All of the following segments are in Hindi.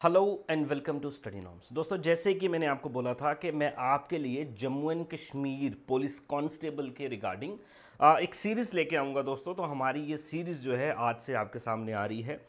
Hello and welcome to Study Norms. दोस्तों, जैसे कि मैंने आपको बोला था कि मैं आपके लिए Jammu and Kashmir police constable के रिगार्डिंग एक सीरीज़ लेके आऊँगा दोस्तों। तो हमारी ये सीरीज़ जो है आज से आपके सामने आ रही है।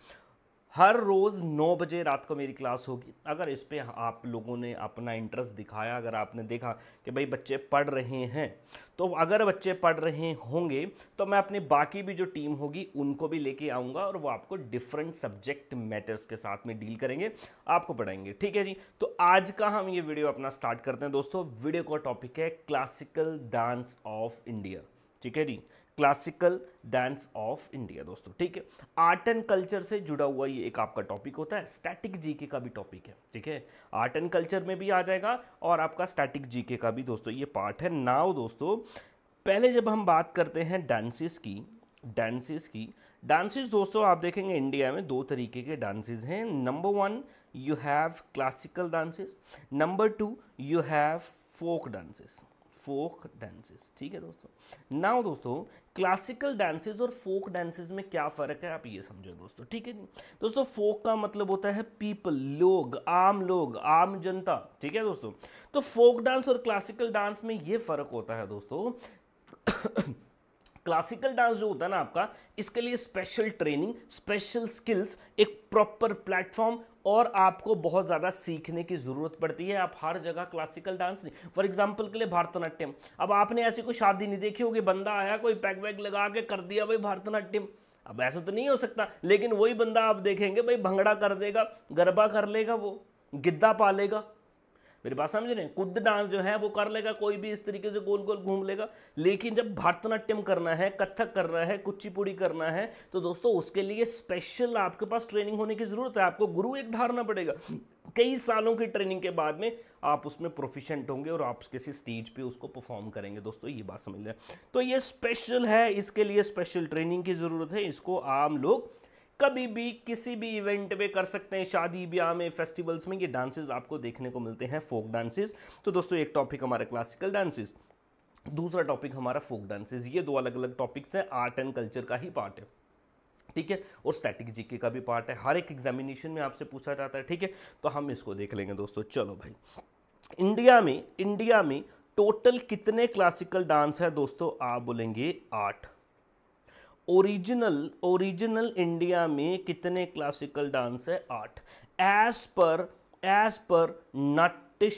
हर रोज़ 9 बजे रात को मेरी क्लास होगी। अगर इस पे आप लोगों ने अपना इंटरेस्ट दिखाया, अगर आपने देखा कि भाई बच्चे पढ़ रहे हैं, तो अगर बच्चे पढ़ रहे होंगे तो मैं अपनी बाकी भी जो टीम होगी उनको भी लेके आऊँगा और वो आपको डिफरेंट सब्जेक्ट मैटर्स के साथ में डील करेंगे, आपको पढ़ाएंगे। ठीक है जी। तो आज का हम ये वीडियो अपना स्टार्ट करते हैं दोस्तों। वीडियो का टॉपिक है क्लासिकल डांस ऑफ इंडिया। ठीक है जी, क्लासिकल डांस ऑफ इंडिया दोस्तों। ठीक है, आर्ट एंड कल्चर से जुड़ा हुआ ये एक आपका टॉपिक होता है। स्टैटिक जीके का भी टॉपिक है। ठीक है, आर्ट एंड कल्चर में भी आ जाएगा और आपका स्टैटिक जीके का भी दोस्तों ये पार्ट है। नाउ दोस्तों, पहले जब हम बात करते हैं डांसेस दोस्तों, आप देखेंगे इंडिया में दो तरीके के डांसेस हैं। Number one, you have classical dances. Number two, you have folk dances. ठीक है दोस्तों। नाउ दोस्तों, क्लासिकल डांसेस और फोक डांसेस में क्या फ़र्क है, आप ये समझो दोस्तों। ठीक है जी। दोस्तों, फोक का मतलब होता है पीपल, लोग, आम जनता। ठीक है दोस्तों। तो फोक डांस और क्लासिकल डांस में ये फ़र्क होता है दोस्तों। क्लासिकल डांस जो होता है ना आपका, इसके लिए स्पेशल ट्रेनिंग, स्पेशल स्किल्स, एक प्रॉपर प्लेटफॉर्म और आपको बहुत ज़्यादा सीखने की ज़रूरत पड़ती है। आप हर जगह क्लासिकल डांस नहीं, फॉर एग्जांपल के लिए भरतनाट्यम। अब आपने ऐसी कोई शादी नहीं देखी होगी, बंदा आया कोई पैक वैग लगा के कर दिया भाई भरतनाट्यम। अब ऐसा तो नहीं हो सकता, लेकिन वही बंदा आप देखेंगे भाई भंगड़ा कर देगा, गरबा कर लेगा, वो गिद्दा पालेगा। मेरी बात समझ रहे हैं? कुद डांस जो है वो कर लेगा, कोई भी इस तरीके से गोल गोल घूम लेगा। लेकिन जब भरतनाट्यम करना है, कथक करना है, कुचिपुड़ी करना है, तो दोस्तों उसके लिए स्पेशल आपके पास ट्रेनिंग होने की जरूरत है। आपको गुरु एक धारना पड़ेगा। कई सालों की ट्रेनिंग के बाद में आप उसमें प्रोफिशिएंट होंगे और आप किसी स्टेज पे उसको परफॉर्म करेंगे। दोस्तों ये बात समझ लें। तो ये स्पेशल है, इसके लिए स्पेशल ट्रेनिंग की जरूरत है। इसको आम लोग कभी भी किसी भी इवेंट में कर सकते हैं, शादी ब्याह में, फेस्टिवल्स में ये डांसेस आपको देखने को मिलते हैं, फोक डांसेस। तो दोस्तों, एक टॉपिक हमारा क्लासिकल डांसेस, दूसरा टॉपिक हमारा फोक डांसेस। ये दो अलग अलग टॉपिक्स हैं, आर्ट एंड कल्चर का ही पार्ट है। ठीक है, और स्टैटिक जीके का भी पार्ट है, हर एक एग्जामिनेशन में आपसे पूछा जाता है। ठीक है, तो हम इसको देख लेंगे दोस्तों। चलो भाई, इंडिया में टोटल कितने क्लासिकल डांस है दोस्तों? आप बोलेंगे 8। ओरिजिनल इंडिया में कितने क्लासिकल डांस है? 8। एज पर नाट्य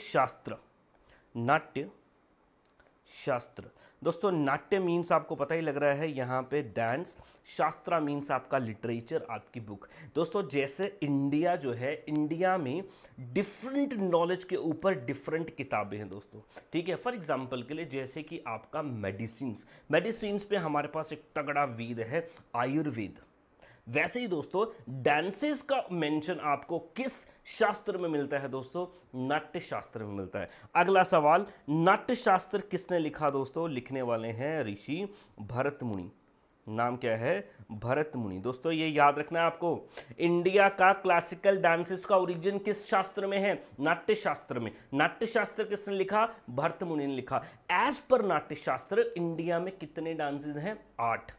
शास्त्र दोस्तों, नाट्य मीन्स आपको पता ही लग रहा है यहाँ पे डांस, शास्त्रा मीन्स आपका लिटरेचर, आपकी बुक। दोस्तों, जैसे इंडिया जो है, इंडिया में डिफरेंट नॉलेज के ऊपर डिफरेंट किताबें हैं दोस्तों। ठीक है, फॉर एग्जांपल के लिए जैसे कि आपका मेडिसिन्स पे हमारे पास एक तगड़ा वेद है, आयुर्वेद। वैसे ही दोस्तों, डांसेस का मेंशन आपको किस शास्त्र में मिलता है दोस्तों? नाट्य शास्त्र में मिलता है। अगला सवाल, नाट्य शास्त्र किसने लिखा दोस्तों? लिखने वाले हैं ऋषि भरत मुनि। नाम क्या है? भरत मुनि। दोस्तों ये याद रखना है आपको। इंडिया का क्लासिकल डांसेस का ओरिजिन किस शास्त्र में है? नाट्य शास्त्र में। नाट्य शास्त्र किसने लिखा? भरत मुनि ने लिखा। एज पर नाट्य शास्त्र इंडिया में कितने डांसेस हैं? 8।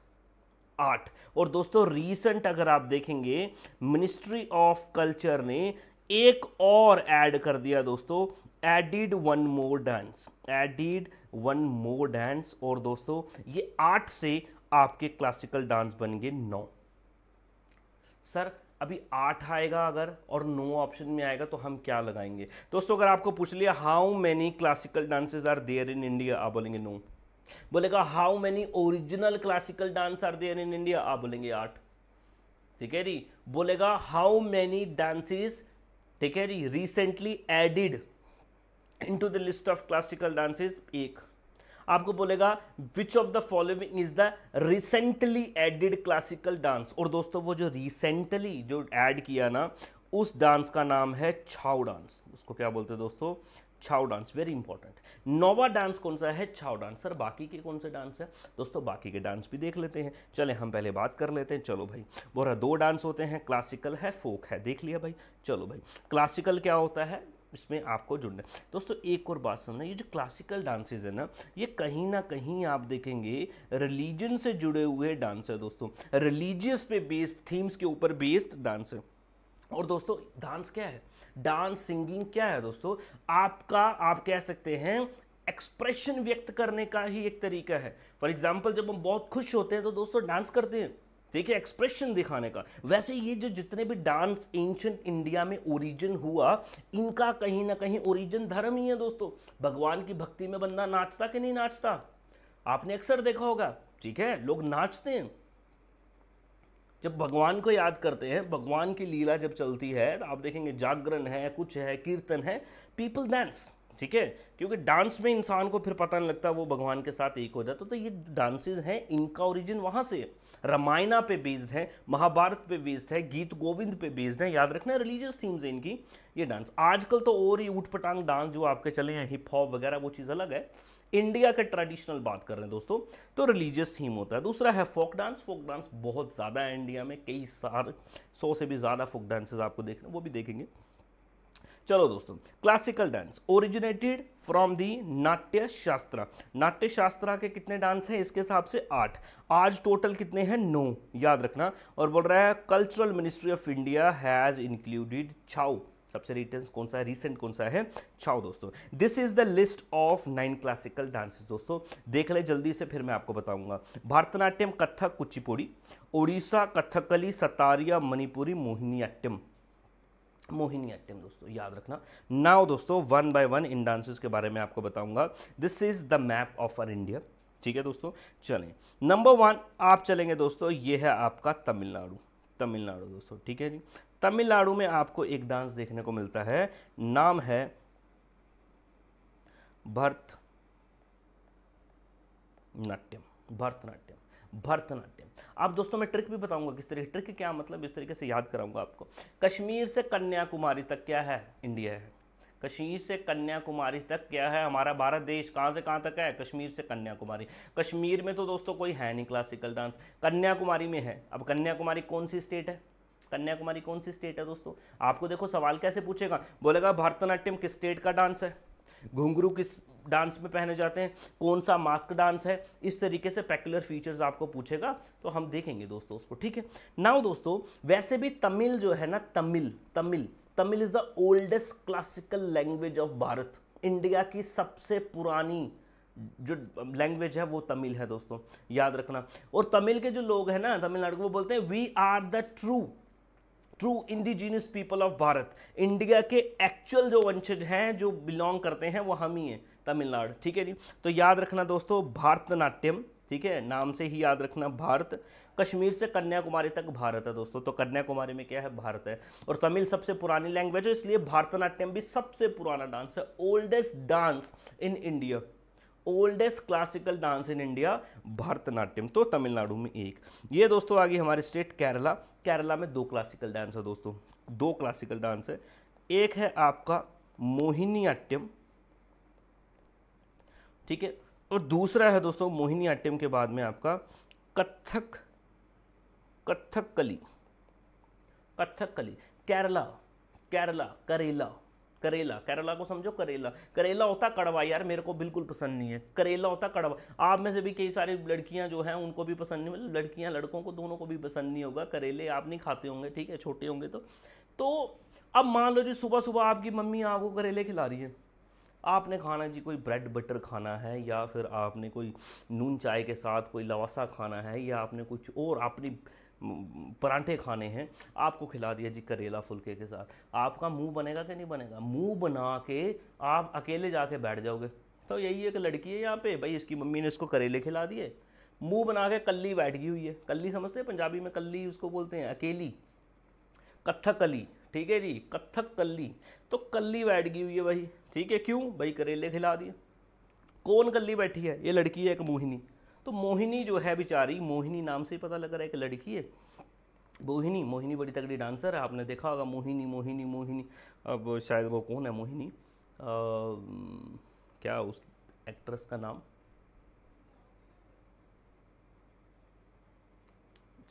और दोस्तों, रीसेंट अगर आप देखेंगे, मिनिस्ट्री ऑफ कल्चर ने एक और ऐड कर दिया दोस्तों, एडिड वन मोर डांस। और दोस्तों ये 8 से आपके क्लासिकल डांस बन गए 9। सर अभी 8 आएगा अगर और 9 ऑप्शन में आएगा तो हम क्या लगाएंगे? दोस्तों, अगर आपको पूछ लिया how many classical dances are there in India, आप बोलेंगे 9। बोलेगा how many original classical dance are there in India, आप बोलेंगे 8। ठीक है जी। बोलेगा हाउ मेनी डांसेस, ठीक है जी, recently added into the list of classical dances, 1। आपको बोलेगा which of the following is the recently added classical dance. और दोस्तों वो जो रिसेंटली जो ऐड किया ना, उस डांस का नाम है छाऊ डांस। उसको क्या बोलते हैं दोस्तों? छाऊ डांस। Very important. नोवा डांस कौन सा है? छाऊ डांस। सर बाकी के कौन से डांस है? दोस्तों बाकी के डांस भी देख लेते हैं। चले हम पहले बात कर लेते हैं। चलो भाई, बोरा 2 डांस होते हैं, क्लासिकल है, फोक है, देख लिया भाई। चलो भाई, क्लासिकल क्या होता है, इसमें आपको जुड़ना है। दोस्तों एक और बात सुनना, ये जो क्लासिकल डांसेज है ना, ये कहीं ना कहीं आप देखेंगे रिलीजन से जुड़े हुए डांस है दोस्तों। रिलीजियस पे बेस्ड, थीम्स के ऊपर बेस्ड डांस है। और दोस्तों डांस क्या है, डांस सिंगिंग क्या है दोस्तों, आपका आप कह सकते हैं एक्सप्रेशन व्यक्त करने का ही एक तरीका है। फॉर एग्जाम्पल जब हम बहुत खुश होते हैं तो दोस्तों डांस करते हैं, ठीक है, एक्सप्रेशन दिखाने का। वैसे ये जो जितने भी डांस एंशिएंट इंडिया में ओरिजिन हुआ, इनका कहीं ना कहीं ओरिजिन धर्म ही है दोस्तों। भगवान की भक्ति में बंदा नाचता कि नहीं नाचता, आपने अक्सर देखा होगा, ठीक है, लोग नाचते हैं जब भगवान को याद करते हैं, भगवान की लीला जब चलती है तो आप देखेंगे जागरण है, कुछ है, कीर्तन है, पीपल डांस, ठीक है, क्योंकि डांस में इंसान को फिर पता नहीं लगता, वो भगवान के साथ एक हो जाता। तो ये डांसेस हैं, इनका ओरिजिन वहां से है, रामायणा पे बेस्ड है, महाभारत पे बेस्ड है, गीत गोविंद पे बेस्ड है, याद रखना रिलीजियस थीम्स है इनकी ये डांस। आजकल तो और ही ऊट पटांग डांस जो आपके चले हैं, हिप हॉप वगैरह, वो चीज़ अलग है। इंडिया के ट्रेडिशनल बात कर रहे हैं दोस्तों, तो रिलीजियस थीम होता है। दूसरा है फोक डांस। फोक डांस बहुत ज़्यादा है इंडिया में, कई सारे 100 से भी ज़्यादा फोक डांसेस आपको देखने, वो भी देखेंगे। चलो दोस्तों, classical dance originated from the नाट्य शास्त्र। नाट्य शास्त्र के कितने डांस हैं इसके हिसाब से 8, आज टोटल कितने हैं 9, याद रखना। और बोल रहा है cultural ministry of India has included Chhau, सबसे रिसेंट कौन सा है, छाऊ दोस्तों। This is the list of 9 classical dances दोस्तों, देख ले जल्दी से फिर मैं आपको बताऊंगा। भारतनाट्यम, कथक, कुचिपुड़ी, ओडिशा कथकली, सतारिया, मणिपुरी, मोहिनीअट्टम। मोहिनीअट्टम दोस्तों याद रखना। नाउ दोस्तों 1 बाय 1 इन डांसेस के बारे में आपको बताऊंगा। This is the map of our India, ठीक है दोस्तों। चलें नंबर 1 आप चलेंगे दोस्तों, ये है आपका तमिलनाडु। तमिलनाडु दोस्तों, ठीक है जी। तमिलनाडु में आपको एक डांस देखने को मिलता है, नाम है भरतनाट्यम। भरतनाट्यम, भरतनाट्यम। आप दोस्तों मैं ट्रिक भी बताऊंगा किस तरीके, ट्रिक क्या मतलब इस तरीके से याद कराऊंगा आपको। कश्मीर से कन्याकुमारी तक क्या है, इंडिया है। कश्मीर से कन्याकुमारी तक क्या है, हमारा भारत देश। कहाँ से कहाँ तक है, कश्मीर से कन्याकुमारी। कश्मीर में तो दोस्तों कोई है नहीं क्लासिकल डांस, कन्याकुमारी में है। अब कन्याकुमारी कौन सी स्टेट है, कन्याकुमारी कौन सी स्टेट है दोस्तों। आपको देखो सवाल कैसे पूछेगा, बोलेगा भरतनाट्यम किस स्टेट का डांस है, घुंघरू किस डांस में पहने जाते हैं, कौन सा मास्क डांस है, इस तरीके से पेक्युलर फीचर्स आपको पूछेगा, तो हम देखेंगे दोस्तों उसको, ठीक है। नाउ दोस्तों वैसे भी तमिल जो है ना, Tamil is the oldest classical language of Bharat. India की सबसे पुरानी जो लैंग्वेज है वो तमिल है दोस्तों, याद रखना। और तमिल के जो लोग हैं ना तमिलनाडु को, वो बोलते हैं we are the true indigenous people of Bharat. India के एक्चुअल जो वंशज हैं, जो बिलोंग करते हैं, वो हम ही हैं, तमिलनाडु, ठीक है जी। तो याद रखना दोस्तों भारतनाट्यम, ठीक है, नाम से ही याद रखना भारत। कश्मीर से कन्याकुमारी तक भारत है दोस्तों, तो कन्याकुमारी में क्या है, भारत है। और तमिल सबसे पुरानी लैंग्वेज है, इसलिए भारतनाट्यम भी सबसे पुराना डांस है, oldest dance in India, oldest classical dance in India Bharatanatyam. तो तमिलनाडु में एक। ये दोस्तों आगे हमारे स्टेट केरला। केरला में 2 क्लासिकल डांस है दोस्तों, 2 क्लासिकल डांस है। एक है आपका मोहिनीअट्टम, ठीक है, और दूसरा है दोस्तों मोहिनीअट्टम के बाद में आपका कथकली। केरला, करेला को समझो, करेला होता कड़वा, यार मेरे को बिल्कुल पसंद नहीं है, करेला होता कड़वा। आप में से भी कई सारी लड़कियां जो हैं उनको भी पसंद नहीं, मतलब लड़कियां लड़कों को दोनों को भी पसंद नहीं होगा करेले, आप नहीं खाते होंगे, ठीक है, छोटे होंगे तो अब मान लो जी सुबह सुबह आपकी मम्मी आपको करेले खिला रही है, आपने खाना जी कोई ब्रेड बटर खाना है, या फिर आपने कोई नून चाय के साथ कोई लवासा खाना है, या आपने कुछ और आपने परांठे खाने हैं, आपको खिला दिया जी करेला फुलके के साथ, आपका मुंह बनेगा कि नहीं बनेगा, मुंह बना के आप अकेले जाके बैठ जाओगे। तो यही एक लड़की है यहाँ पे, भाई इसकी मम्मी ने इसको करेले खिला दिए, मुंह बना के कल्ली बैठ गई हुई है। कल्ली समझते हैं, पंजाबी में कल्ली उसको बोलते हैं, अकेली, कथकली, ठीक है जी, कथक कल्ली। तो कल्ली बैठ गई हुई है भाई, ठीक है, क्यों भाई, करेले खिला दिए। कौन कल्ली बैठी है, ये लड़की है एक मोहिनी। तो मोहिनी जो है बेचारी, मोहिनी नाम से ही पता लग रहा है कि लड़की है, मोहिनी बड़ी तगड़ी डांसर है, आपने देखा होगा मोहिनी। अब शायद वो कौन है मोहिनी, क्या उस एक्ट्रेस का नाम,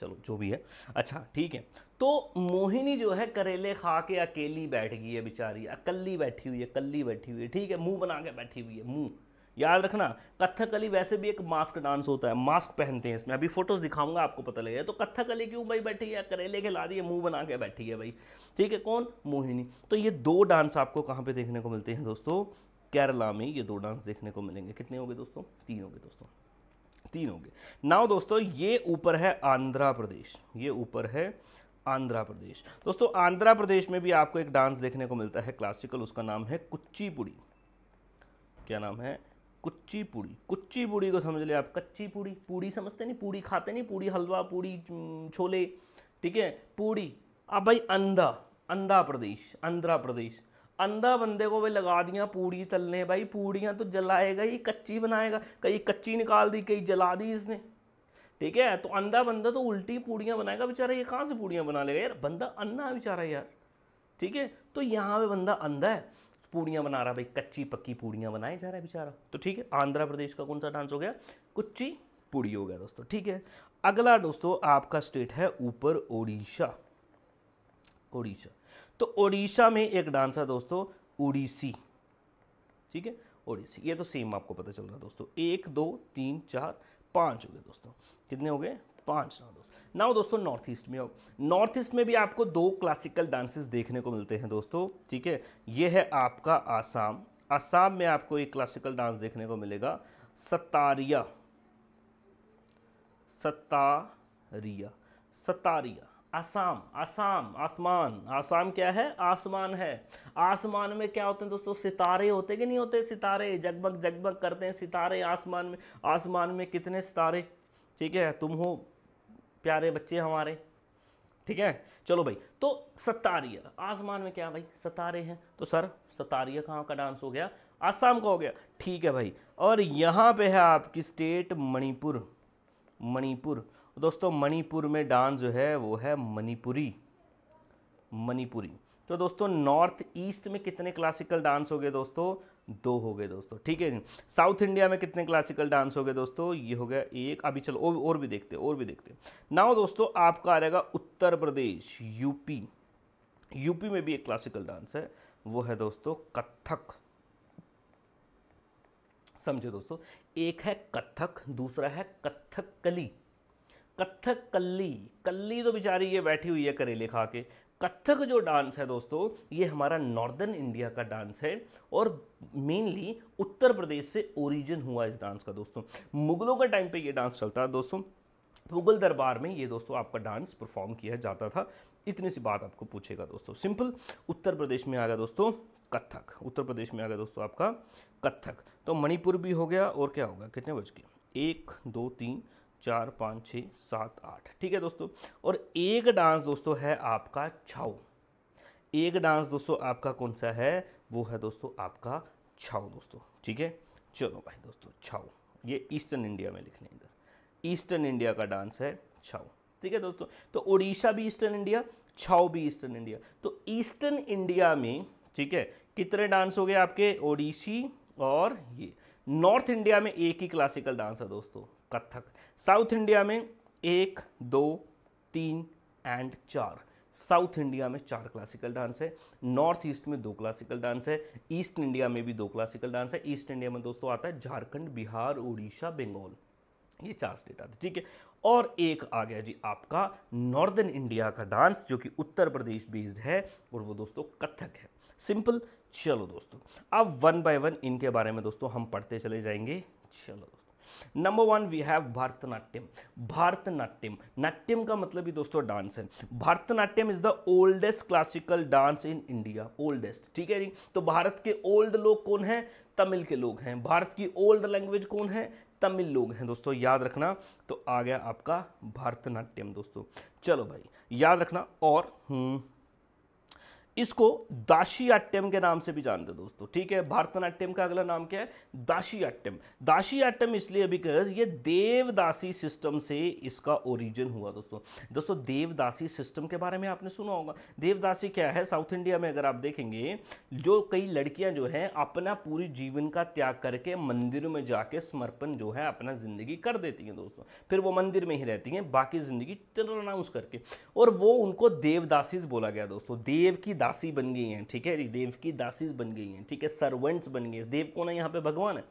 चलो जो भी है, अच्छा ठीक है। तो मोहिनी जो है करेले खा के अकेली बैठ गई है बेचारी, अकल्ली बैठी हुई है, ठीक है, मुंह बना के बैठी हुई है, मुंह, याद रखना, कथकली वैसे भी एक मास्क डांस होता है, मास्क पहनते हैं इसमें, अभी फोटोज दिखाऊंगा आपको पता लगेगा। तो कथकली क्यों भाई बैठी है, करेले के ला दिए मुंह बना के बैठी है भाई, ठीक है, कौन, मोहिनी। तो ये दो डांस आपको कहाँ पे देखने को मिलते हैं दोस्तों, केरला में ये दो डांस देखने को मिलेंगे। कितने हो गए दोस्तों, 3 हो गए दोस्तों, 3 हो गए। नाउ दोस्तों ये ऊपर है आंध्र प्रदेश, ये ऊपर है आंध्र प्रदेश। दोस्तों आंध्र प्रदेश में भी आपको एक डांस देखने को मिलता है क्लासिकल, उसका नाम है कुचिपुड़ी। क्या नाम है, कुचिपुड़ी। कुचिपुड़ी को समझ ले आप, कच्ची पूड़ी, पूड़ी समझते नहीं, पूड़ी खाते नहीं, पूड़ी हलवा, पूड़ी छोले, ठीक है, पूड़ी। अब भाई अंधा, आंध्र प्रदेश, आंध्र प्रदेश, अंधा बंदे को भाई लगा दिया पूड़ी तलने, भाई पूड़ियाँ तो जलाएगा ही, कच्ची बनाएगा, कहीं कच्ची निकाल दी, कहीं जला दी इसने, ठीक है। तो अंधा बंदा तो उल्टी पूड़ियाँ बनाएगा बेचारा, ये कहाँ से पूड़ियाँ बना लेगा यार, बंदा अन्ना है बेचारा यार, ठीक है। तो यहाँ पे बंदा अंधा है, पूड़ियाँ बना रहा, भाई कच्ची पक्की पूड़ियाँ बनाए जा रहा है बेचारा। तो ठीक है, आंध्र प्रदेश का कौन सा डांस हो गया, कुच्ची पूड़ी हो गया दोस्तों, ठीक है। अगला दोस्तों आपका स्टेट है ऊपर उड़ीसा, उड़ीसा। तो उड़ीसा में एक डांस है दोस्तों उड़ीसी, ठीक है, ओडिसी। ये तो सेम आपको पता चल रहा है दोस्तों, 1 2 3 4 5 हो गए दोस्तों, कितने हो गए, 5 ना दोस्तों। नाउ दोस्तों नॉर्थ ईस्ट में आओ, नॉर्थ ईस्ट में भी आपको 2 क्लासिकल डांसेस देखने को मिलते हैं दोस्तों, ठीक है। ये है आपका आसाम, आसाम में आपको एक क्लासिकल डांस देखने को मिलेगा सतारिया, सतारिया, सतारिया। आसाम, आसाम, आसमान, आसाम क्या है, आसमान है। आसमान में क्या होते हैं दोस्तों, सितारे होते कि नहीं होते, सितारे जगमग जगमग करते हैं सितारे आसमान में। आसमान में कितने सितारे, ठीक है, तुम हो प्यारे बच्चे हमारे, ठीक है। चलो भाई, तो सतारिया, आसमान में क्या भाई, सितारे हैं, तो सर सतारिया कहाँ का डांस हो गया, आसाम का हो गया, ठीक है भाई। और यहाँ पे है आपकी स्टेट मणिपुर, मणिपुर। दोस्तों मणिपुर में डांस जो है वो है मणिपुरी, मणिपुरी। तो दोस्तों नॉर्थ ईस्ट में कितने क्लासिकल डांस हो गए दोस्तों, 2 हो गए दोस्तों, ठीक है। साउथ इंडिया में कितने क्लासिकल डांस हो गए दोस्तों, ये हो गया 1। अभी चलो और भी देखते हैं, और भी देखते हैं। नाउ दोस्तों आपका आ रहेगा उत्तर प्रदेश, यूपी। यूपी में भी एक क्लासिकल डांस है, वो है दोस्तों कथक। समझे दोस्तों, एक है कथक, दूसरा है कथकली। कथक कल्ली, कल्ली तो बेचारी ये बैठी हुई है करेले खा के। कथक जो डांस है दोस्तों, ये हमारा नॉर्दर्न इंडिया का डांस है और मेनली उत्तर प्रदेश से ओरिजिन हुआ इस डांस का दोस्तों। मुगलों के टाइम पे ये डांस चलता है दोस्तों, मुगल दरबार में ये दोस्तों आपका डांस परफॉर्म किया जाता था। इतनी सी बात आपको पूछेगा दोस्तों, सिंपल। उत्तर प्रदेश में आ गया दोस्तों कथक, उत्तर प्रदेश में आ गया दोस्तों आपका कथक। तो मणिपुर भी हो गया, और क्या होगा, कितने बज गए, 1 2 3 4 5 6 7 8, ठीक है दोस्तों। और एक डांस दोस्तों है आपका छाऊ, एक डांस दोस्तों आपका कौन सा है, वो है दोस्तों आपका छाऊ दोस्तों, ठीक है। चलो भाई दोस्तों छाऊ, ये ईस्टर्न इंडिया में लिख लें, इधर ईस्टर्न इंडिया का डांस है छाऊ, ठीक है दोस्तों। तो उड़ीसा भी ईस्टर्न इंडिया, छाऊ भी ईस्टर्न इंडिया। तो ईस्टर्न इंडिया में, ठीक है, कितने डांस हो गए आपके, ओडिसी और ये। नॉर्थ इंडिया में एक ही क्लासिकल डांस है दोस्तों, कथक। साउथ इंडिया में 1 2 3 एंड 4, साउथ इंडिया में 4 क्लासिकल डांस है। नॉर्थ ईस्ट में 2 क्लासिकल डांस है। ईस्ट इंडिया में भी 2 क्लासिकल डांस है। ईस्ट इंडिया में दोस्तों आता है झारखंड, बिहार, उड़ीसा, बंगाल, ये 4 स्टेट आते हैं, ठीक है। और एक आ गया जी आपका नॉर्दर्न इंडिया का डांस, जो कि उत्तर प्रदेश बेस्ड है, और वो दोस्तों कथक है, सिंपल। चलो दोस्तों अब 1 बाय 1 इनके बारे में दोस्तों हम पढ़ते चले जाएंगे। चलो दोस्तों, number 1 we have Bharatanatyam. Bharatanatyam, नाट्यम का मतलब ही दोस्तों डांस है। Bharatanatyam is the oldest classical dance in India, oldest, ठीक है जी। तो भारत के ओल्ड लोग कौन हैं, तमिल के लोग हैं। भारत की ओल्ड लैंग्वेज कौन है, तमिल लोग हैं दोस्तों, याद रखना। तो आ गया आपका भरतनाट्यम दोस्तों। चलो भाई याद रखना। और इसको दाशियाट्यम के नाम से भी जानते हैं दोस्तों, ठीक है। भरतनाट्यम का अगला नाम क्या है, दाशियाट्यम। दाशियाट्यम इसलिए बिकॉज ये देवदासी सिस्टम से इसका ओरिजिन हुआ दोस्तों। दोस्तों देवदासी सिस्टम के बारे में आपने सुना होगा। देवदासी क्या है, साउथ इंडिया में अगर आप देखेंगे, जो कई लड़कियां जो हैं अपना पूरी जीवन का त्याग करके मंदिर में जाके समर्पण जो है अपना जिंदगी कर देती हैं दोस्तों, फिर वो मंदिर में ही रहती हैं बाकी जिंदगी रनाउंस करके, और वो उनको देवदासीज बोला गया दोस्तों। देव की दासी बन गई हैं, ठीक है, देव की दासी बन गई हैं, ठीक है, सर्वेंट्स बन गए। देव कौन है यहाँ पे, भगवान है।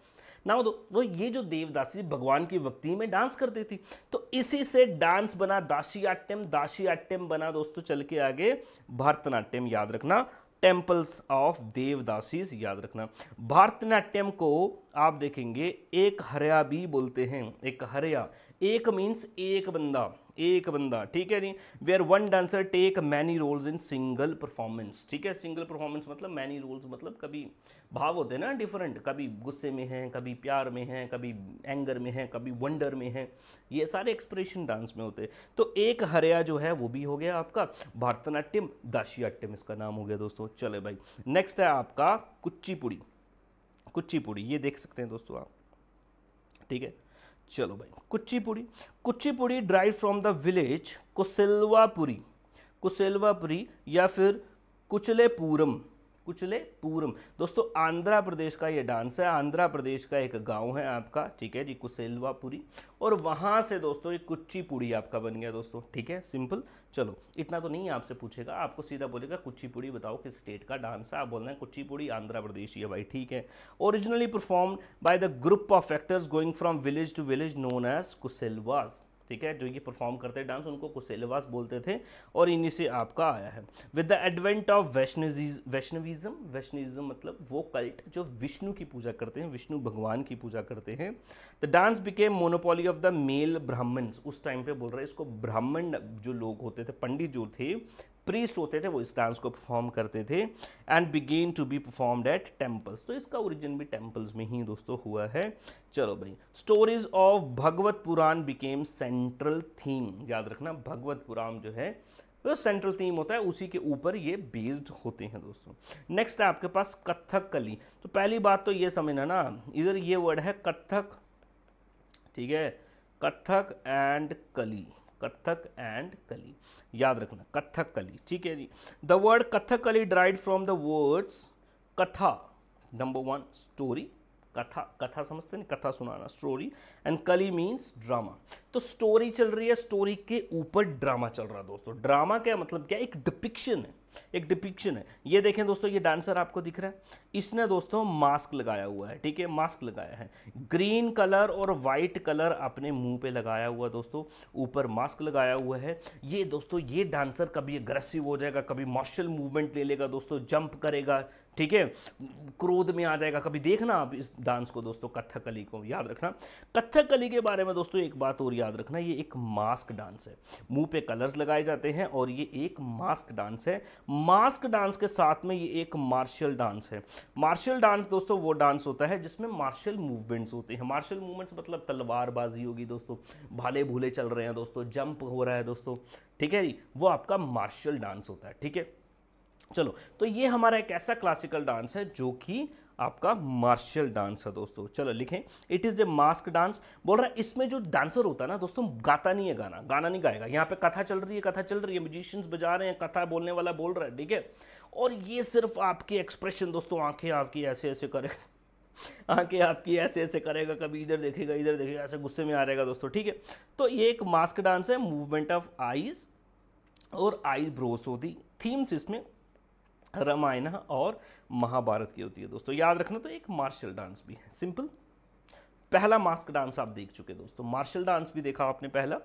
ना तो ये जो देवदासी भगवान की भक्ति में डांस करती थी, तो इसी से डांस बना दाशियाट्यम, दाशियाट्यम बना दोस्तों चल के आगे भरतनाट्यम। याद रखना, टेम्पल्स ऑफ देवदासीज याद रखना। भरतनाट्यम को आप देखेंगे एक हरया भी बोलते हैं, एक हरया, एक मीन्स एक बंदा, एक बंदा, ठीक है नहीं, where one dancer take many roles in single performance, ठीक है। सिंगल परफॉर्मेंस मतलब मैनी रोल्स मतलब कभी भाव होते हैं ना डिफरेंट, कभी गुस्से में हैं, कभी प्यार में हैं, कभी एंगर में हैं, कभी वंडर में हैं, ये सारे एक्सप्रेशन डांस में होते हैं। तो एक हरया जो है वो भी हो गया आपका भरतनाट्यम, दाशियाट्यम इसका नाम हो गया दोस्तों। चले भाई, नेक्स्ट है आपका कुचिपुड़ी। कुचिपुड़ी ये देख सकते हैं दोस्तों आप, ठीक है। चलो भाई, Kuchipudi, Kuchipudi derives from the village Kuselavapuri, Kuselavapuri या फिर कुचलेपुरम, कुचलेपुरम दोस्तों आंध्र प्रदेश का ये डांस है। आंध्र प्रदेश का एक गांव है आपका, ठीक है जी, कुसेलवापुरी, और वहां से दोस्तों ये कुचिपुड़ी आपका बन गया दोस्तों, ठीक है, सिंपल। चलो इतना तो नहीं आपसे पूछेगा, आपको सीधा बोलेगा कुचिपुड़ी बताओ किस स्टेट का डांस है, आप बोलना है कुचिपुड़ी आंध्र प्रदेश ही है भाई, ठीक है। Originally performed by the group of actors going from village to village known as Kuselavas, ठीक है। जो ये परफॉर्म करते डांस उनको कुसेलवास बोलते थे और इन्हीं से आपका आया है। With the advent of Vaishnavism, Vaishnavism मतलब वो कल्ट जो विष्णु की पूजा करते हैं, विष्णु भगवान की पूजा करते हैं। The dance became monopoly of the male Brahmins, उस टाइम पे बोल रहे हैं इसको, ब्राह्मण जो लोग होते थे, पंडित जो थे, प्रीस्ट होते थे, वो इस डांस को परफॉर्म करते थे। And began to be performed at temples, तो इसका ओरिजिन भी टेम्पल्स में ही दोस्तों हुआ है। चलो भाई, stories of Bhagavata Purana became central theme, याद रखना भगवत पुराण जो है वो सेंट्रल थीम होता है, उसी के ऊपर ये बेस्ड होते हैं दोस्तों। नेक्स्ट है आपके पास कथकली। तो पहली बात तो ये समझना ना, इधर ये वर्ड है कथक, ठीक है, कथक एंड कली, कथक एंड कली याद रखना, कथकली, ठीक है जी। The word Kathakali derived from the words katha, number one story, कथा, कथा समझते हैं, कथा सुनाना, story, and kali means drama. तो स्टोरी चल रही है, स्टोरी के ऊपर ड्रामा चल रहा है दोस्तों। ड्रामा क्या मतलब, क्या एक डिपिक्शन है, एक डिपिक्शन है। ये देखें दोस्तों, ये डांसर आपको दिख रहा है, इसने दोस्तों मास्क लगाया हुआ है, ठीक है, मास्क लगाया है, ग्रीन कलर और वाइट कलर अपने मुंह पे लगाया हुआ दोस्तों, ऊपर मास्क लगाया हुआ है। ये दोस्तों ये डांसर कभी अग्रेसिव हो जाएगा, कभी मार्शल मूवमेंट ले लेगा दोस्तों, जंप करेगा, ठीक है, क्रोध में आ जाएगा। कभी देखना आप इस डांस को दोस्तों, कथकली को याद रखना। कथकली के बारे में दोस्तों एक बात और याद रखना, ये एक मास्क डांस है, मुंह पे कलर्स लगाए जाते हैं और ये एक मास्क डांस है। मास्क डांस के साथ में ये एक मार्शल डांस है। मार्शल डांस दोस्तों वो डांस होता है जिसमें मार्शल मूवमेंट्स होते हैं। मार्शल मूवमेंट्स मतलब तलवारबाजी होगी दोस्तों, भाले भूले चल रहे हैं दोस्तों, जंप हो रहा है दोस्तों, ठीक है जी, वो आपका मार्शल डांस होता है, ठीक है। चलो, तो ये हमारा एक ऐसा क्लासिकल डांस है जो कि आपका मार्शल डांस है दोस्तों। चलो लिखें, it is a mask dance. बोल रहा है इसमें जो डांसर होता है ना दोस्तों, गाता नहीं है, गाना गाना नहीं गाएगा। यहाँ पे कथा चल रही है, कथा चल रही है, म्यूजिशियंस बजा रहे हैं, कथा बोलने वाला बोल रहा है, ठीक है। और ये सिर्फ आपके एक्सप्रेशन दोस्तों, आंखें आपकी ऐसे ऐसे करे, आंखें आपकी ऐसे ऐसे करेगा, कभी इधर देखेगा, इधर देखेगा, ऐसे गुस्से में आ रहेगा दोस्तों, ठीक है। तो ये एक मास्क डांस है, मूवमेंट ऑफ आईज और आई ब्रोस होती। थीम्स इसमें रामायण और महाभारत की होती है दोस्तों, याद रखना। तो एक मार्शल डांस भी है, सिंपल। पहला मास्क डांस आप देख चुके दोस्तों, मार्शल डांस भी देखा आपने पहला,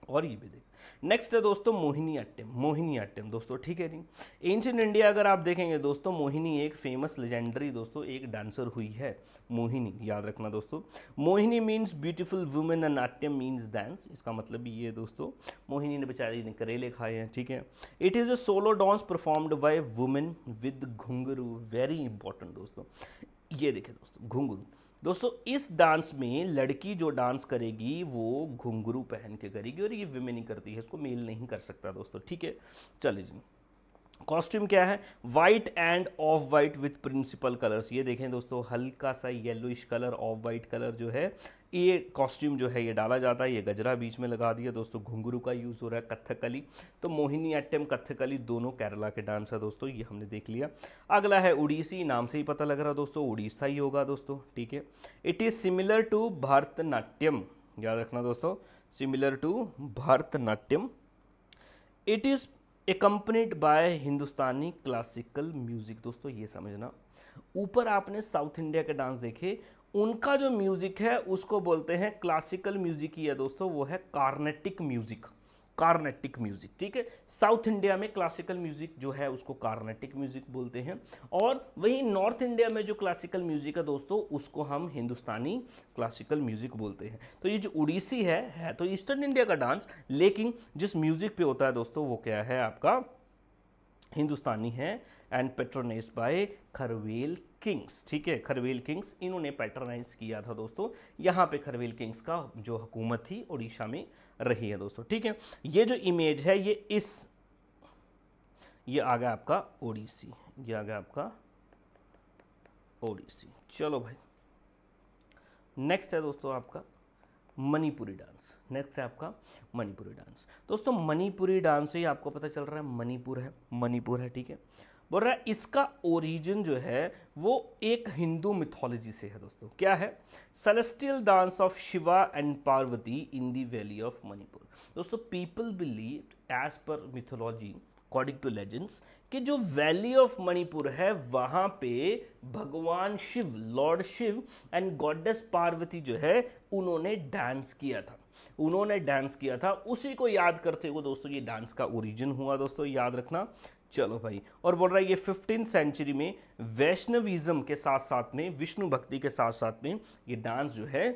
और ये भी देख। नेक्स्ट है दोस्तों मोहिनी अट्टम, मोहिनी अट्टम दोस्तों, ठीक है नहीं। एंशिएंट इंडिया अगर आप देखेंगे दोस्तों, मोहिनी एक फेमस लेजेंडरी दोस्तों एक डांसर हुई है, मोहिनी, याद रखना दोस्तों। Mohini means beautiful women and Natyam means dance, इसका मतलब ये है दोस्तों, मोहिनी ने बेचारी ने करेले खाए हैं, ठीक है। It is a solo dance performed by women with घुंघरू, वेरी इंपॉर्टेंट दोस्तों। ये देखें दोस्तों, घुंघरू दोस्तों, इस डांस में लड़की जो डांस करेगी वो घुंघरू पहन के करेगी, और ये विमेन ही करती है, इसको मेल नहीं कर सकता दोस्तों, ठीक है। चलिए जी, कॉस्ट्यूम क्या है, white and off white with principal colours. ये देखें दोस्तों, हल्का सा yellowish colour, off white colour जो है, ये कॉस्ट्यूम जो है ये डाला जाता है। ये गजरा बीच में लगा दिया दोस्तों, घुंघरू का यूज़ हो रहा है, कथकली। तो मोहिनी अट्टम, कथकली दोनों केरला के डांस है दोस्तों, ये हमने देख लिया। अगला है उड़ीसी, नाम से ही पता लग रहा दोस्तों, उड़ीसा ही होगा दोस्तों, ठीक है। It is similar to Bharatanatyam, याद रखना दोस्तों, similar to Bharatanatyam. It is accompanied by Hindustani classical music दोस्तों, ये समझना। ऊपर आपने साउथ इंडिया के डांस देखे उनका जो म्यूजिक है उसको बोलते हैं क्लासिकल म्यूजिक ही है दोस्तों, वो है कार्नेटिक म्यूजिक। कार्नेटिक म्यूजिक, ठीक है। साउथ इंडिया में क्लासिकल म्यूजिक जो है उसको कार्नेटिक म्यूजिक बोलते हैं, और वहीं नॉर्थ इंडिया में जो क्लासिकल म्यूजिक है दोस्तों उसको हम हिंदुस्तानी क्लासिकल म्यूजिक बोलते हैं। तो ये जो उड़ीसी है तो ईस्टर्न इंडिया का डांस, लेकिन जिस म्यूजिक पे होता है दोस्तों वो क्या है आपका हिंदुस्तानी है, एंड पेट्रोनाइज्ड बाय खरवेल किंग्स, ठीक है। खरवेल किंग्स इन्होंने पैट्रोनाइज किया था दोस्तों, यहाँ पे खरवेल किंग्स का जो हुकूमत थी उड़ीसा में रही है दोस्तों, ठीक है। ये जो इमेज है ये आ गया आपका ओडिसी, ये आ गया आपका ओडिसी। चलो भाई, नेक्स्ट है दोस्तों आपका मणिपुरी डांस। नेक्स्ट है आपका मणिपुरी डांस। दोस्तों मणिपुरी डांस से ही आपको पता चल रहा है मणिपुर है, ठीक है। बोल रहा है इसका ओरिजिन जो है वो एक हिंदू मिथोलॉजी से है दोस्तों। क्या है? Celestial dance of Shiva and Parvati in the valley of Manipur. दोस्तों people believe as per mythology according to legends कि जो वैली ऑफ मणिपुर है वहां पे भगवान Shiv, lord Shiv and goddess Parvati जो है उन्होंने डांस किया था। उसी को याद करते हुए दोस्तों ये डांस का ओरिजिन हुआ दोस्तों, याद रखना। चलो भाई, और बोल रहा है ये 15th सेंचुरी में वैष्णविज्म के साथ साथ में, विष्णु भक्ति के साथ साथ में ये डांस जो है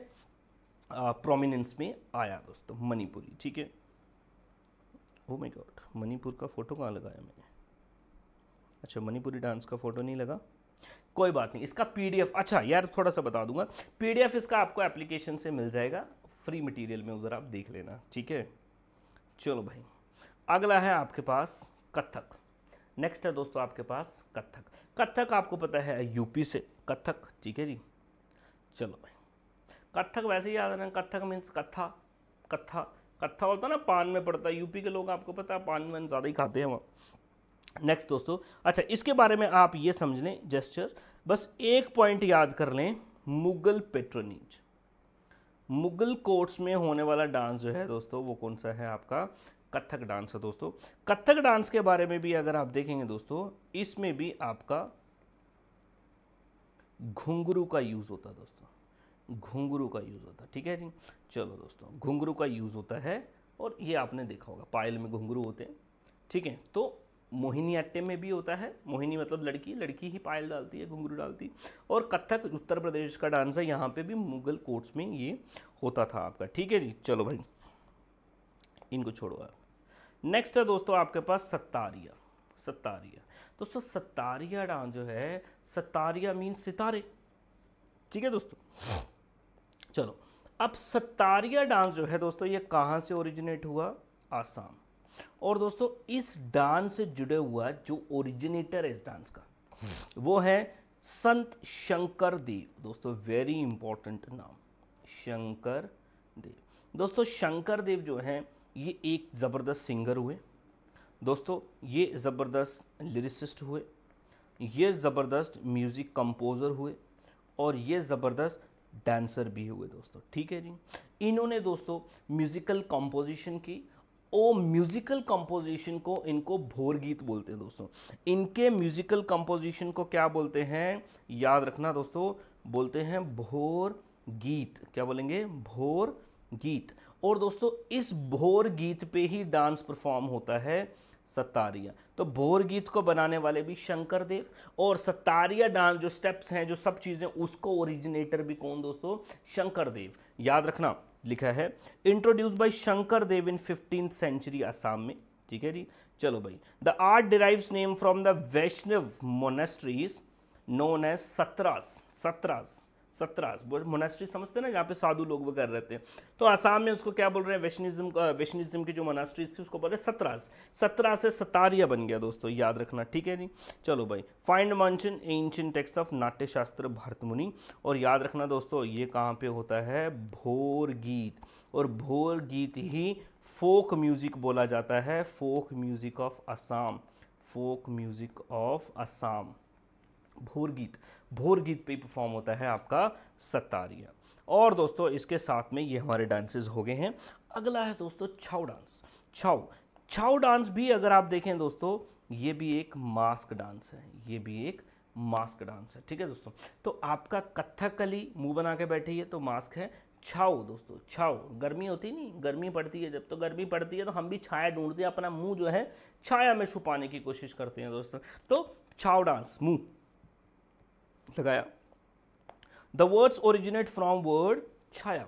प्रोमिनेंस में आया दोस्तों, मणिपुरी, ठीक है। ओ माय गॉड, मणिपुर का फोटो कहाँ लगाया मैंने? अच्छा, मणिपुरी डांस का फोटो नहीं लगा, कोई बात नहीं। इसका पीडीएफ, अच्छा यार थोड़ा सा बता दूंगा, पीडीएफ इसका आपको एप्लीकेशन से मिल जाएगा, फ्री मटेरियल में, उधर आप देख लेना, ठीक है। चलो भाई, अगला है आपके पास कथक। नेक्स्ट है दोस्तों आपके पास कथक आपको पता है यूपी से कथक, ठीक है जी। चलो भाई, कथक वैसे ही याद रखना, कथक मीन्स कत्था होता है ना, पान में पड़ता है। यूपी के लोग आपको पता है पान में ज़्यादा ही खाते हैं वहाँ। नेक्स्ट दोस्तों, अच्छा इसके बारे में आप ये समझ लें जेस्चर, बस एक पॉइंट याद कर लें, मुगल पेट्रोनेज, मुगल कोर्ट्स में होने वाला डांस जो है दोस्तों वो कौन सा है आपका? कथक डांस है दोस्तों। कथक डांस के बारे में भी अगर आप देखेंगे दोस्तों, इसमें भी आपका घुंघरू का यूज होता है दोस्तों, घुंघरू का यूज होता है, ठीक है जी। चलो दोस्तों, घुंघरू का यूज होता है, और ये आपने देखा होगा पायल में घुंघरू होते हैं, ठीक है। तो मोहिनी अट्टम में भी होता है, मोहिनी मतलब लड़की ही पायल डालती है, घुंघरू डालती। और कथक उत्तर प्रदेश का डांस है, यहाँ पे भी मुगल कोर्ट्स में ये होता था आपका, ठीक है जी। चलो भाई, इनको छोड़ो आप। नेक्स्ट है दोस्तों आपके पास सत्तारिया। दोस्तों सत्तारिया डांस जो है, सत्तारिया मीन्स सितारे, ठीक है दोस्तों। चलो, अब सत्तारिया डांस जो है दोस्तों ये कहाँ से ओरिजिनेट हुआ? आसाम। और दोस्तों इस डांस से जुड़े हुआ जो ओरिजिनेटर है इस डांस का, वो है संत शंकर देव दोस्तों, वेरी इंपॉर्टेंट नाम, शंकर देव। दोस्तों शंकर देव जो हैं ये एक ज़बरदस्त सिंगर हुए दोस्तों, ये ज़बरदस्त लिरिसिस्ट हुए, ये ज़बरदस्त म्यूज़िक कंपोज़र हुए, और ये ज़बरदस्त डांसर भी हुए दोस्तों, ठीक है जी। इन्होंने दोस्तों म्यूज़िकल कंपोजिशन की, और म्यूज़िकल कंपोजिशन को इनको भोर गीत बोलते हैं दोस्तों। इनके म्यूज़िकल कंपोजिशन को क्या बोलते हैं? याद रखना दोस्तों, बोलते हैं भोर गीत। क्या बोलेंगे? भोर गीत। और दोस्तों इस भोर गीत पे ही डांस परफॉर्म होता है सत्तारिया। तो भोर गीत को बनाने वाले भी शंकर देव, और सत्तारिया डांस जो स्टेप्स हैं, जो सब चीज़ें, उसको ओरिजिनेटर भी कौन दोस्तों? शंकर देव। याद रखना, लिखा है introduce by Shankar Dev in 15th century Assam में, ठीक है जी। चलो भाई, the art derives name from the Vaishnava monasteries known as Sattras monastery समझते हैं ना, जहाँ पे साधु लोग वगैरह रहते हैं। तो आसाम में उसको क्या बोल रहे हैं? वैष्णविज्म की जो मोनेस्ट्रीज थी उसको बोल रहे हैं सत्रास से सतारिया बन गया दोस्तों, याद रखना, ठीक है जी। चलो भाई, find mention ancient text of नाट्य शास्त्र भरतमुनि। और याद रखना दोस्तों ये कहाँ पे होता है? भोर गीत। और भोर गीत ही फोक म्यूजिक बोला जाता है, फोक म्यूजिक ऑफ असम। भोर गीत पे परफॉर्म होता है आपका सत्तारिया। और दोस्तों इसके साथ में ये हमारे डांसेस हो गए हैं। अगला है दोस्तों छाऊ डांस। छाऊ डांस भी अगर आप देखें दोस्तों, ये भी एक मास्क डांस है, ये भी एक मास्क डांस है। ठीक है दोस्तों, तो आपका कथकली मुंह बना के बैठी है तो मास्क है। छाऊ दोस्तों, छाऊ गर्मी होती नहीं, गर्मी पड़ती है जब, तो गर्मी पड़ती है तो हम भी छाया ढूंढते हैं, अपना मुंह जो है छाया में छुपाने की कोशिश करते हैं दोस्तों। तो छाऊ डांस, मुंह लगाया। The words originate from word chhaya.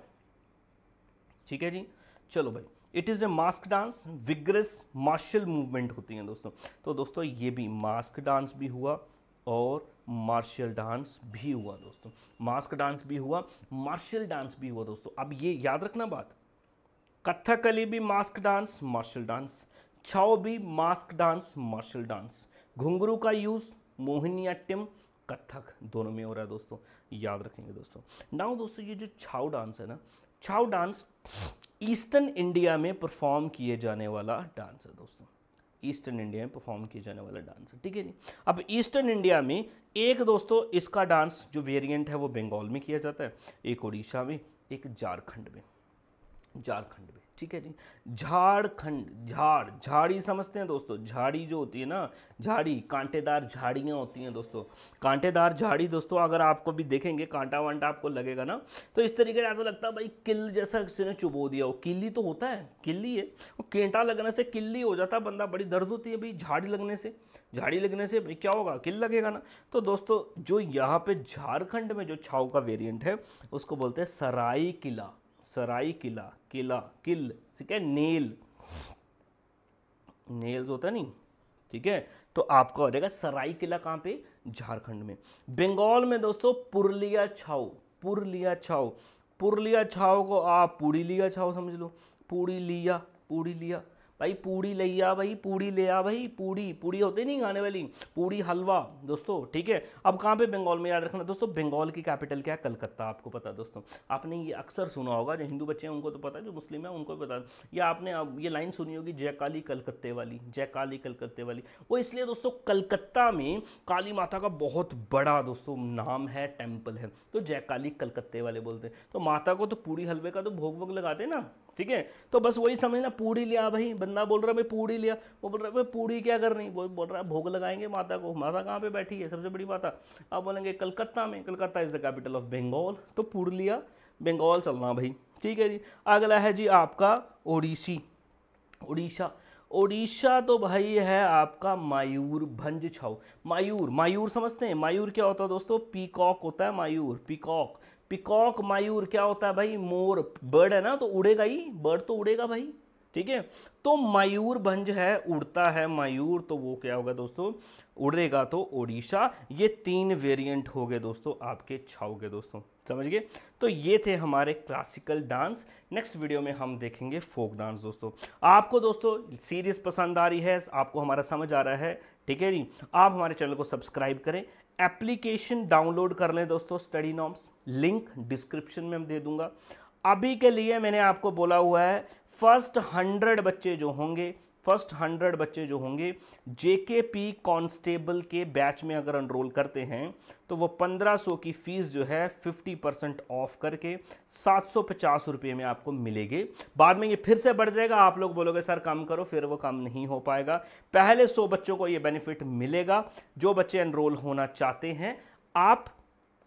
ठीक है जी, चलो भाई, it is a mask dance, vigorous martial movement होती हैं दोस्तों। तो दोस्तों ये भी मास्क डांस भी हुआ और मार्शल डांस भी हुआ दोस्तों, मास्क डांस भी हुआ, मार्शल डांस भी हुआ दोस्तों। अब ये याद रखना बात, कथकली भी मास्क डांस मार्शल डांस, छाओ भी मास्क डांस मार्शल डांस, घुंघरू का यूज मोहिनीअट्टम कथक दोनों में हो रहा है दोस्तों, याद रखेंगे दोस्तों। नाउ दोस्तों ये जो छाऊ डांस है ना, छाऊ डांस ईस्टर्न इंडिया में परफॉर्म किए जाने वाला डांस है दोस्तों, ईस्टर्न इंडिया में परफॉर्म किए जाने वाला डांस है। ठीक है जी, अब ईस्टर्न इंडिया में एक दोस्तों इसका डांस जो वेरिएंट है वो बंगाल में किया जाता है, एक उड़ीसा में, एक झारखंड में, झारखंड में। ठीक है जी, झारखंड, झाड़, झाड़ी समझते हैं दोस्तों, झाड़ी जो होती है ना, झाड़ी, कांटेदार झाड़ियाँ होती हैं दोस्तों, कांटेदार झाड़ी दोस्तों अगर आपको भी देखेंगे कांटा वांटा आपको लगेगा ना, तो इस तरीके से ऐसा लगता है भाई किल जैसा किसी ने चुबो दिया हो। किल्ली तो होता है, किल्ली है, वो केंटा लगने से किल्ली हो जाता है बंदा, बड़ी दर्द होती है भाई झाड़ी लगने से, झाड़ी लगने से भाई क्या होगा, किल लगेगा ना। तो दोस्तों जो यहाँ पे झारखंड में जो छाऊ का वेरिएंट है उसको बोलते हैं सराई किला, सराई किला, किला, किल, ठीक है, नेल, नेल्स होता नहीं, ठीक है, तो आपका हो जाएगा सराई किला। कहाँ पे, झारखंड में। बंगाल में दोस्तों पुरलिया छाऊ, पुरलिया छाऊ, पुरलिया छाऊ को आप पूड़ी लिया छाऊ समझ लो, पूड़ी लिया, पूड़ी लिया भाई, पूड़ी लिया भाई, पूड़ी ले आ भाई, पूड़ी, पूड़ी होते नहीं गाने वाली, पूड़ी हलवा दोस्तों। ठीक है, अब कहाँ पे, बंगाल में। याद रखना दोस्तों, बंगाल की कैपिटल क्या है, कलकत्ता, आपको पता है दोस्तों, आपने ये अक्सर सुना होगा, जो हिंदू बच्चे हैं उनको तो पता है, जो मुस्लिम है उनको भी पता है, या आपने ये लाइन सुनी होगी, जय काली कलकत्ते वाली, जय काली कलकत्ते वाली। वो इसलिए दोस्तों कलकत्ता में काली माता का बहुत बड़ा दोस्तों नाम है, टेम्पल है, तो जय काली कलकत्ते वाले बोलते हैं। तो माता को तो पूड़ी हलवे का तो भोग भोग लगाते हैं ना, ठीक है, तो बस वही समझना, पूड़ी लिया भाई, बंदा बोल रहा है मैं पूड़ी लिया, वो बोल रहा है मैं पूड़ी क्या करनी, वो बोल रहा है भोग लगाएंगे माता को। माता कहाँ पे बैठी है, सबसे बड़ी बात है, अब बोलेंगे कलकत्ता में, Calcutta is the capital of Bengal, तो पुरलिया बंगाल चलना भाई। ठीक है जी, अगला है जी आपका ओडिसी, उड़ीसा, ओडिशा तो भाई है आपका मयूरभंज छाऊ। मयूर, मयूर समझते हैं, मयूर क्या होता है दोस्तों, पीकॉक होता है मयूर, पीकॉक, पीकॉक मयूर क्या होता है भाई, मोर, बर्ड है ना, तो उड़ेगा ही, बर्ड तो उड़ेगा भाई। ठीक है, तो मयूरभंज है, उड़ता है मयूर, तो वो क्या होगा दोस्तों, उड़ेगा तो ओडिशा। ये 3 वेरिएंट हो गए दोस्तों आपके छाऊ के दोस्तों, समझ गए। तो ये थे हमारे क्लासिकल डांस। नेक्स्ट वीडियो में हम देखेंगे फोक डांस दोस्तों। आपको दोस्तों सीरीज पसंद आ रही है, आपको हमारा समझ आ रहा है, ठीक है जी, आप हमारे चैनल को सब्सक्राइब करें, एप्लीकेशन डाउनलोड कर लें दोस्तों, स्टडी नॉर्म्स, लिंक डिस्क्रिप्शन में मैं दे दूंगा। अभी के लिए मैंने आपको बोला हुआ है, फर्स्ट 100 बच्चे जो होंगे, फर्स्ट 100 बच्चे जो होंगे जेकेपी कांस्टेबल के बैच में अगर एनरोल करते हैं तो वो 1500 की फीस जो है 50% ऑफ करके 750 रुपये में आपको मिलेगी। बाद में ये फिर से बढ़ जाएगा, आप लोग बोलोगे सर कम करो, फिर वो कम नहीं हो पाएगा। पहले 100 बच्चों को ये बेनिफिट मिलेगा। जो बच्चे एनरोल होना चाहते हैं आप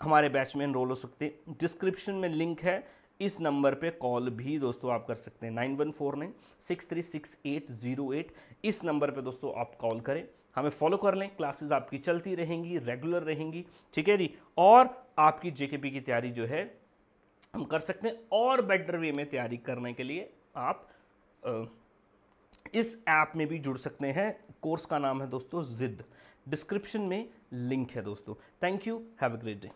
हमारे बैच में एनरोल हो सकते हैं, डिस्क्रिप्शन में लिंक है, इस नंबर पे कॉल भी दोस्तों आप कर सकते हैं, 9149636808। इस नंबर पे दोस्तों आप कॉल करें, हमें फॉलो कर लें, क्लासेस आपकी चलती रहेंगी, रेगुलर रहेंगी, ठीक है जी। और आपकी जेकेपी की तैयारी जो है हम कर सकते हैं, और बेटर वे में तैयारी करने के लिए आप इस ऐप में भी जुड़ सकते हैं। कोर्स का नाम है दोस्तों जिद, डिस्क्रिप्शन में लिंक है दोस्तों। Thank you, have a great day.